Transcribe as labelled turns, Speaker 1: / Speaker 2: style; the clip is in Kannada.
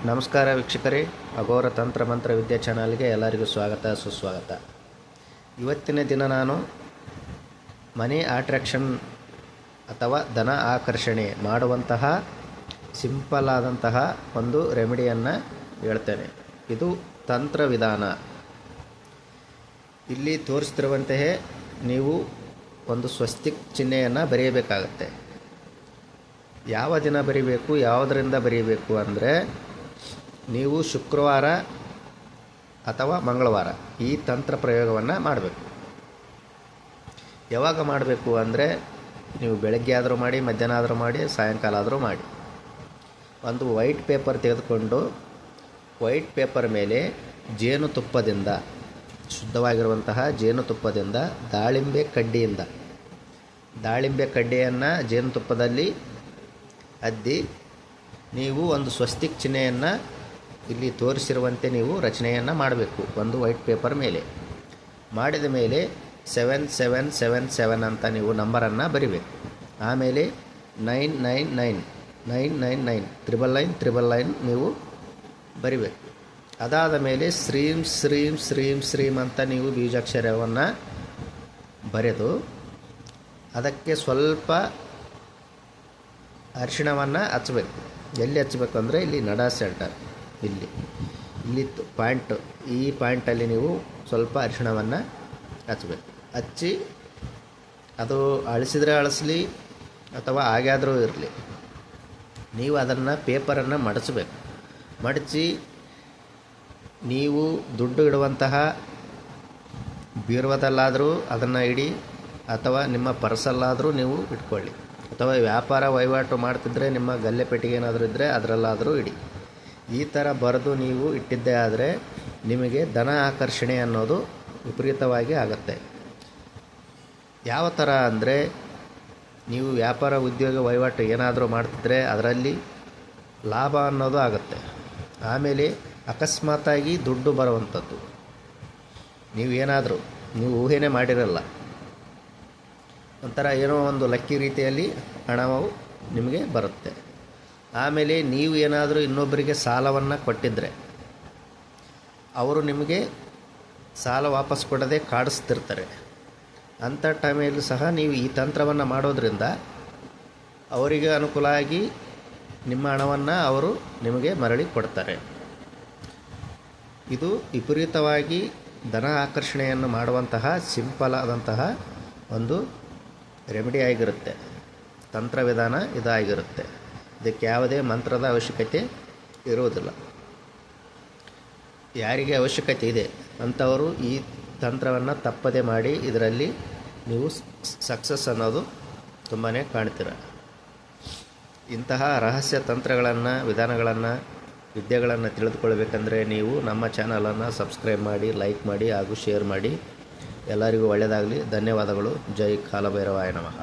Speaker 1: ನಮಸ್ಕಾರ ವೀಕ್ಷಕರೇ, ಅಘೋರ ತಂತ್ರ ಮಂತ್ರ ವಿದ್ಯಾ ಚಾನಲ್ಗೆ ಎಲ್ಲರಿಗೂ ಸ್ವಾಗತ ಸುಸ್ವಾಗತ. ಇವತ್ತಿನ ದಿನ ನಾನು ಮನಿ ಅಟ್ರಾಕ್ಷನ್ ಅಥವಾ ಧನ ಆಕರ್ಷಣೆ ಮಾಡುವಂತಹ ಸಿಂಪಲ್ ಆದಂತಹ ಒಂದು ರೆಮಿಡಿಯನ್ನು ಹೇಳ್ತೇನೆ. ಇದು ತಂತ್ರ ವಿಧಾನ. ಇಲ್ಲಿ ತೋರಿಸ್ತಿರುವಂತೆಯೇ ನೀವು ಒಂದು ಸ್ವಸ್ತಿಕ್ ಚಿಹ್ನೆಯನ್ನು ಬರೆಯಬೇಕಾಗತ್ತೆ. ಯಾವ ದಿನ ಬರೀಬೇಕು, ಯಾವುದರಿಂದ ಬರೀಬೇಕು ಅಂದರೆ, ನೀವು ಶುಕ್ರವಾರ ಅಥವಾ ಮಂಗಳವಾರ ಈ ತಂತ್ರ ಪ್ರಯೋಗವನ್ನು ಮಾಡಬೇಕು. ಯಾವಾಗ ಮಾಡಬೇಕು ಅಂದರೆ, ನೀವು ಬೆಳಗ್ಗೆ ಆದರೂ ಮಾಡಿ, ಮಧ್ಯಾಹ್ನ ಆದರೂ ಮಾಡಿ, ಸಾಯಂಕಾಲ ಆದರೂ ಮಾಡಿ. ಒಂದು ವೈಟ್ ಪೇಪರ್ ತೆಗೆದುಕೊಂಡು ವೈಟ್ ಪೇಪರ್ ಮೇಲೆ ಜೇನುತುಪ್ಪದಿಂದ, ಶುದ್ಧವಾಗಿರುವಂತಹ ಜೇನುತುಪ್ಪದಿಂದ, ದಾಳಿಂಬೆ ಕಡ್ಡಿಯನ್ನು ಜೇನುತುಪ್ಪದಲ್ಲಿ ಅದ್ದಿ ನೀವು ಒಂದು ಸ್ವಸ್ತಿಕ್ ಚಿಹ್ನೆಯನ್ನು ಇಲ್ಲಿ ತೋರಿಸಿರುವಂತೆ ನೀವು ರಚನೆಯನ್ನು ಮಾಡಬೇಕು. ಒಂದು ವೈಟ್ ಪೇಪರ್ ಮೇಲೆ ಮಾಡಿದ ಮೇಲೆ 7777 ಅಂತ ನೀವು ನಂಬರನ್ನು ಬರಿಬೇಕು. ಆಮೇಲೆ 999 ನೀವು ಬರಿಬೇಕು. ಅದಾದ ಮೇಲೆ ಶ್ರೀಂ ಶ್ರೀಂ ಶ್ರೀಂ ಶ್ರೀಂ ಅಂತ ನೀವು ಬೀಜಾಕ್ಷರವನ್ನು ಬರೆದು ಅದಕ್ಕೆ ಸ್ವಲ್ಪ ಅರಿಶಿಣವನ್ನು ಹಚ್ಚಬೇಕು. ಎಲ್ಲಿ ಹಚ್ಚಬೇಕು ಅಂದರೆ, ಇಲ್ಲಿ ನಡ ಸೆಂಟರ್, ಇಲ್ಲಿ ಪಾಯಿಂಟ್, ಈ ಪಾಯಿಂಟಲ್ಲಿ ನೀವು ಸ್ವಲ್ಪ ಅರಿಶಿಣವನ್ನು ಹಚ್ಚಬೇಕು. ಹಚ್ಚಿ ಅದು ಅಳಿಸಿದರೆ ಅಳಿಸ್ಲಿ ಅಥವಾ ಹಾಗಾದರೂ ಇರಲಿ, ನೀವು ಅದನ್ನು ಪೇಪರನ್ನು ಮಡಚಬೇಕು. ಮಡಚಿ ನೀವು ದುಡ್ಡು ಇಡುವಂತಹ ಬೀರುವದಲ್ಲಾದರೂ ಅದನ್ನು ಇಡಿ, ಅಥವಾ ನಿಮ್ಮ ಪರ್ಸಲ್ಲಾದರೂ ನೀವು ಇಟ್ಕೊಳ್ಳಿ, ಅಥವಾ ವ್ಯಾಪಾರ ವಹಿವಾಟು ಮಾಡ್ತಿದ್ರೆ ನಿಮ್ಮ ಗಲ್ಲೆ ಪೆಟ್ಟಿಗೆ ಏನಾದರೂ ಇದ್ದರೆ ಅದರಲ್ಲಾದರೂ ಇಡಿ. ಈ ಥರ ಬರೆದು ನೀವು ಇಟ್ಟಿದ್ದೇ ಆದರೆ ನಿಮಗೆ ಧನ ಆಕರ್ಷಣೆ ಅನ್ನೋದು ವಿಪರೀತವಾಗಿ ಆಗುತ್ತೆ. ಯಾವ ಥರ ಅಂದರೆ, ನೀವು ವ್ಯಾಪಾರ ಉದ್ಯೋಗ ವಹಿವಾಟು ಏನಾದರೂ ಮಾಡ್ತಿದ್ರೆ ಅದರಲ್ಲಿ ಲಾಭ ಅನ್ನೋದು ಆಗುತ್ತೆ. ಆಮೇಲೆ ಅಕಸ್ಮಾತಾಗಿ ದುಡ್ಡು ಬರುವಂಥದ್ದು, ನೀವು ಊಹೆನೇ ಮಾಡಿರಲ್ಲ, ಒಂಥರ ಏನೋ ಒಂದು ಲಕ್ಕಿ ರೀತಿಯಲ್ಲಿ ಹಣವು ನಿಮಗೆ ಬರುತ್ತೆ. ಆಮೇಲೆ ನೀವು ಏನಾದರೂ ಇನ್ನೊಬ್ಬರಿಗೆ ಸಾಲವನ್ನು ಕೊಟ್ಟಿದ್ದರೆ ಅವರು ನಿಮಗೆ ಸಾಲ ವಾಪಸ್ ಕೊಡದೆ ಕಾಡಿಸ್ತಿರ್ತಾರೆ. ಅಂಥ ಟೈಮಲ್ಲೂ ಸಹ ನೀವು ಈ ತಂತ್ರವನ್ನು ಮಾಡೋದರಿಂದ ಅವರಿಗೆ ಅನುಕೂಲ ಆಗಿ ನಿಮ್ಮ ಹಣವನ್ನು ಅವರು ನಿಮಗೆ ಮರಳಿ ಕೊಡ್ತಾರೆ. ಇದು ವಿಪರೀತವಾಗಿ ಧನ ಆಕರ್ಷಣೆಯನ್ನು ಮಾಡುವಂತಹ ಸಿಂಪಲ್ ಆದಂತಹ ಒಂದು ರೆಮಿಡಿ ಆಗಿರುತ್ತೆ. ತಂತ್ರ ವಿಧಾನ ಇದಾಗಿರುತ್ತೆ. ಇದಕ್ಕೆ ಯಾವುದೇ ಮಂತ್ರದ ಅವಶ್ಯಕತೆ ಇರುವುದಿಲ್ಲ. ಯಾರಿಗೆ ಅವಶ್ಯಕತೆ ಇದೆ ಅಂಥವರು ಈ ತಂತ್ರವನ್ನು ತಪ್ಪದೆ ಮಾಡಿ, ಇದರಲ್ಲಿ ನೀವು ಸಕ್ಸಸ್ ಅನ್ನೋದು ತುಂಬಾ ಕಾಣ್ತೀರ. ಇಂತಹ ರಹಸ್ಯ ತಂತ್ರಗಳನ್ನು, ವಿಧಾನಗಳನ್ನು, ವಿದ್ಯೆಗಳನ್ನು ತಿಳಿದುಕೊಳ್ಬೇಕಂದ್ರೆ ನೀವು ನಮ್ಮ ಚಾನಲನ್ನು ಸಬ್ಸ್ಕ್ರೈಬ್ ಮಾಡಿ, ಲೈಕ್ ಮಾಡಿ ಹಾಗೂ ಶೇರ್ ಮಾಡಿ. ಎಲ್ಲರಿಗೂ ಒಳ್ಳೆಯದಾಗಲಿ. ಧನ್ಯವಾದಗಳು. ಜೈ ಕಾಲಭೈರವಾಯ ನಮಃ.